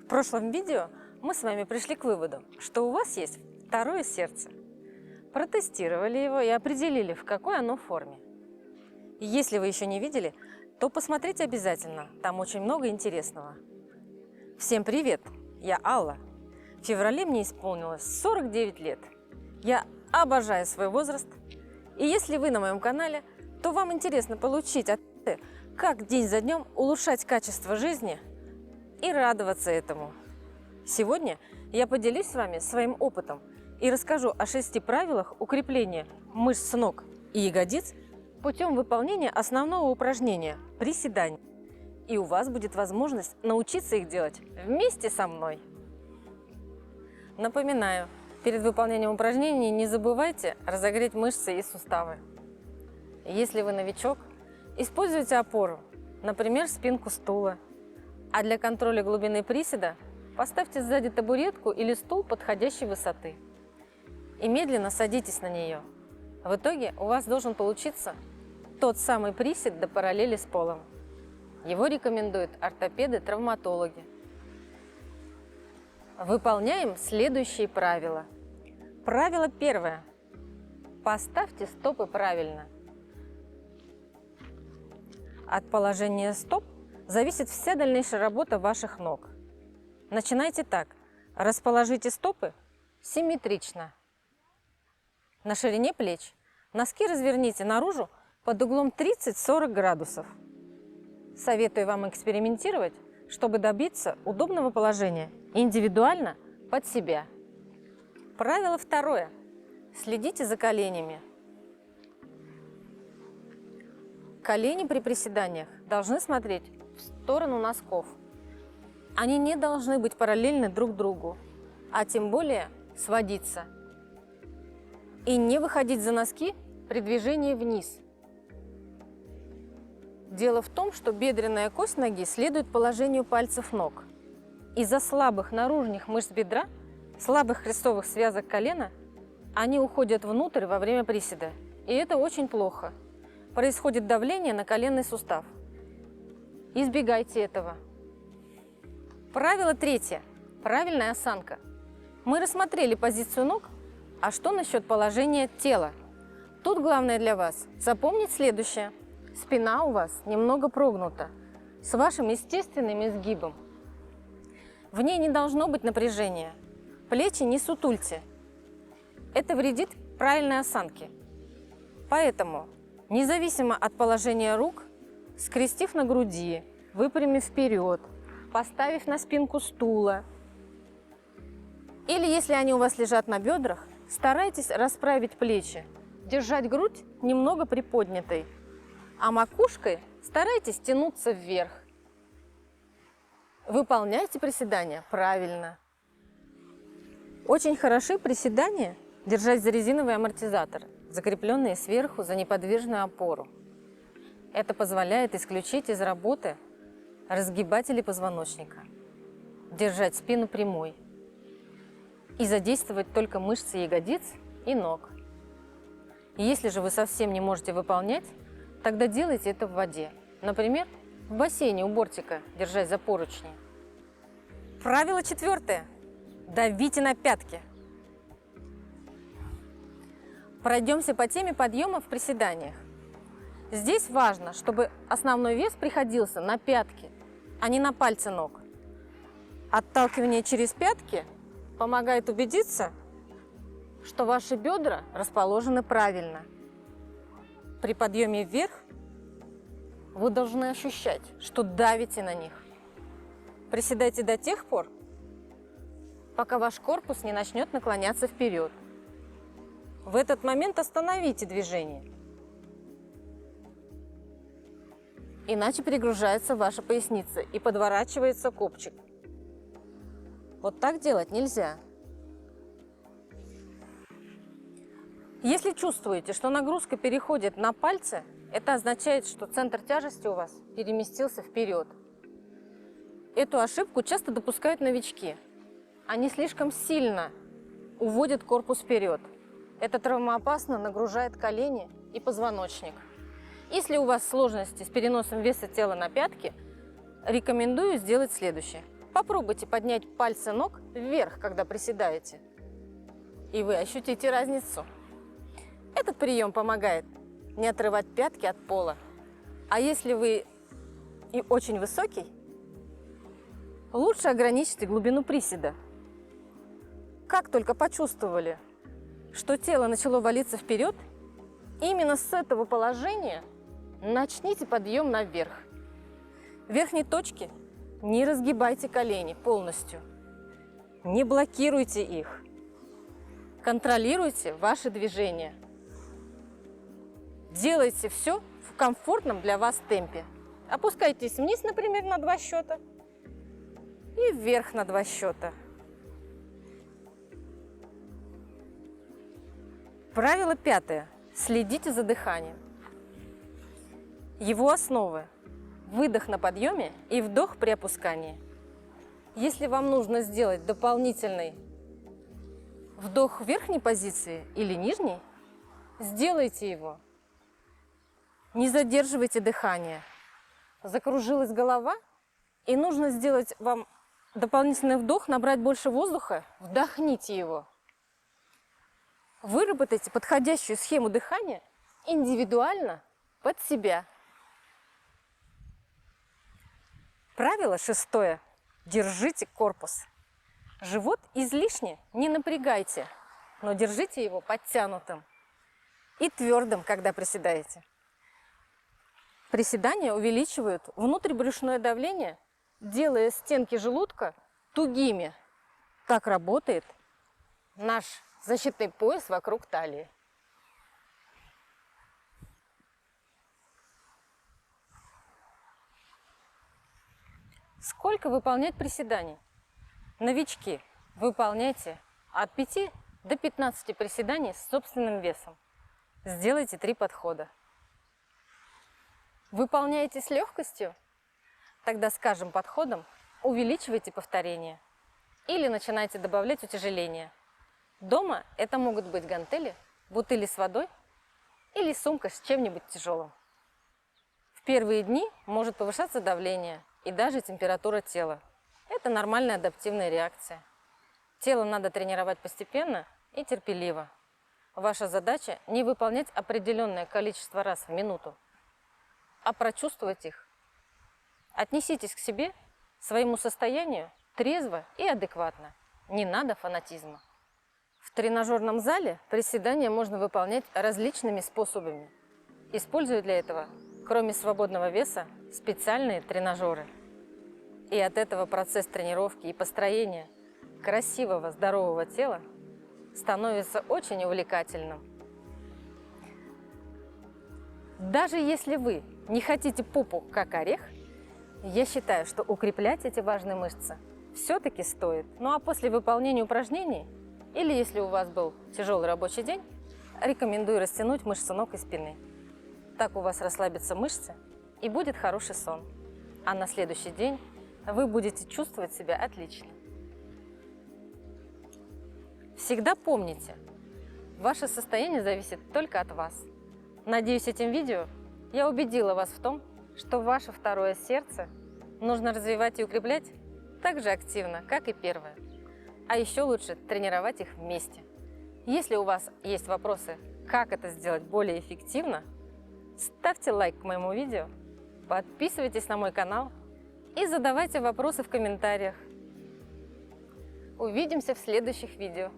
В прошлом видео мы с вами пришли к выводу, что у вас есть второе сердце. Протестировали его и определили, в какой оно форме. И если вы еще не видели, то посмотрите обязательно, там очень много интересного. Всем привет, я Алла. В феврале мне исполнилось 49 лет. Я обожаю свой возраст. И если вы на моем канале, то вам интересно получить ответы, как день за днем улучшать качество жизни и радоваться этому. Сегодня я поделюсь с вами своим опытом и расскажу о 6 правилах укрепления мышц ног и ягодиц путем выполнения основного упражнения – приседаний. И у вас будет возможность научиться их делать вместе со мной. Напоминаю, перед выполнением упражнений не забывайте разогреть мышцы и суставы. Если вы новичок, используйте опору, например, спинку стула. А для контроля глубины приседа поставьте сзади табуретку или стул подходящей высоты. И медленно садитесь на нее. В итоге у вас должен получиться тот самый присед до параллели с полом. Его рекомендуют ортопеды-травматологи. Выполняем следующие правила. Правило первое. Поставьте стопы правильно. От положения стоп зависит вся дальнейшая работа ваших ног. Начинайте так. Расположите стопы симметрично. На ширине плеч. Носки разверните наружу под углом 30-40 градусов. Советую вам экспериментировать, чтобы добиться удобного положения индивидуально под себя. Правило второе. Следите за коленями. Колени при приседаниях должны смотреть в сторону носков. Они не должны быть параллельны друг другу, а тем более сводиться. И не выходить за носки при движении вниз. Дело в том, что бедренная кость ноги следует положению пальцев ног. Из-за слабых наружных мышц бедра, слабых хрястовых связок колена, они уходят внутрь во время приседа. И это очень плохо. Происходит давление на коленный сустав. Избегайте этого. Правило третье. Правильная осанка. Мы рассмотрели позицию ног, а что насчет положения тела? Тут главное для вас запомнить следующее. Спина у вас немного прогнута, с вашим естественным изгибом. В ней не должно быть напряжения. Плечи не сутульте. Это вредит правильной осанке. Поэтому, независимо от положения рук, скрестив на груди, выпрямив вперед, поставив на спинку стула, или если они у вас лежат на бедрах, старайтесь расправить плечи, держать грудь немного приподнятой, а макушкой старайтесь тянуться вверх. Выполняйте приседания правильно. Очень хороши приседания держать за резиновый амортизатор, закрепленные сверху за неподвижную опору. Это позволяет исключить из работы разгибатели позвоночника, держать спину прямой и задействовать только мышцы ягодиц и ног. Если же вы совсем не можете выполнять, тогда делайте это в воде. Например, в бассейне у бортика, держась за поручни. Правило четвертое. Давите на пятки. Пройдемся по теме подъема в приседаниях. Здесь важно, чтобы основной вес приходился на пятки, а не на пальцы ног. Отталкивание через пятки помогает убедиться, что ваши бедра расположены правильно. При подъеме вверх вы должны ощущать, что давите на них. Приседайте до тех пор, пока ваш корпус не начнет наклоняться вперед. В этот момент остановите движение. Иначе перегружается ваша поясница и подворачивается копчик. Вот так делать нельзя. Если чувствуете, что нагрузка переходит на пальцы, это означает, что центр тяжести у вас переместился вперед. Эту ошибку часто допускают новички. Они слишком сильно уводят корпус вперед. Это травмоопасно нагружает колени и позвоночник. Если у вас сложности с переносом веса тела на пятки, рекомендую сделать следующее. Попробуйте поднять пальцы ног вверх, когда приседаете, и вы ощутите разницу. Этот прием помогает не отрывать пятки от пола. А если вы и очень высокий, лучше ограничьте глубину приседа. Как только почувствовали, что тело начало валиться вперед, именно с этого положения начните подъем наверх. В верхней точке не разгибайте колени полностью, не блокируйте их, контролируйте ваши движения. Делайте все в комфортном для вас темпе. Опускайтесь вниз, например, на 2 счета и вверх на 2 счета. Правило 5. Следите за дыханием. Его основы – выдох на подъеме и вдох при опускании. Если вам нужно сделать дополнительный вдох в верхней позиции или нижней, сделайте его. Не задерживайте дыхание. Закружилась голова, и нужно сделать вам дополнительный вдох, набрать больше воздуха, вдохните его. Выработайте подходящую схему дыхания индивидуально под себя. Правило 6. Держите корпус. Живот излишне не напрягайте, но держите его подтянутым и твердым, когда приседаете. Приседания увеличивают внутрибрюшное давление, делая стенки желудка тугими. Так работает наш защитный пояс вокруг талии. Сколько выполнять приседаний? Новички, выполняйте от 5 до 15 приседаний с собственным весом. Сделайте 3 подхода. Выполняете с легкостью? Тогда с каждым подходом увеличивайте повторения или начинайте добавлять утяжеления. Дома это могут быть гантели, бутыли с водой или сумка с чем-нибудь тяжелым. В первые дни может повышаться давление и даже температура тела. Это нормальная адаптивная реакция. Тело надо тренировать постепенно и терпеливо. Ваша задача не выполнять определенное количество раз в минуту, а прочувствовать их. Отнеситесь к себе, своему состоянию трезво и адекватно. Не надо фанатизма. В тренажерном зале приседания можно выполнять различными способами. Используя для этого, кроме свободного веса, специальные тренажеры. И от этого процесс тренировки и построения красивого, здорового тела становится очень увлекательным. Даже если вы не хотите попу как орех, я считаю, что укреплять эти важные мышцы все-таки стоит. Ну а после выполнения упражнений, или если у вас был тяжелый рабочий день, рекомендую растянуть мышцы ног и спины. Так у вас расслабятся мышцы и будет хороший сон. А на следующий день вы будете чувствовать себя отлично. Всегда помните, ваше состояние зависит только от вас. Надеюсь, этим видео я убедила вас в том, что ваше второе сердце нужно развивать и укреплять так же активно, как и первое. А еще лучше тренировать их вместе. Если у вас есть вопросы, как это сделать более эффективно, ставьте лайк к моему видео, подписывайтесь на мой канал и задавайте вопросы в комментариях. Увидимся в следующих видео.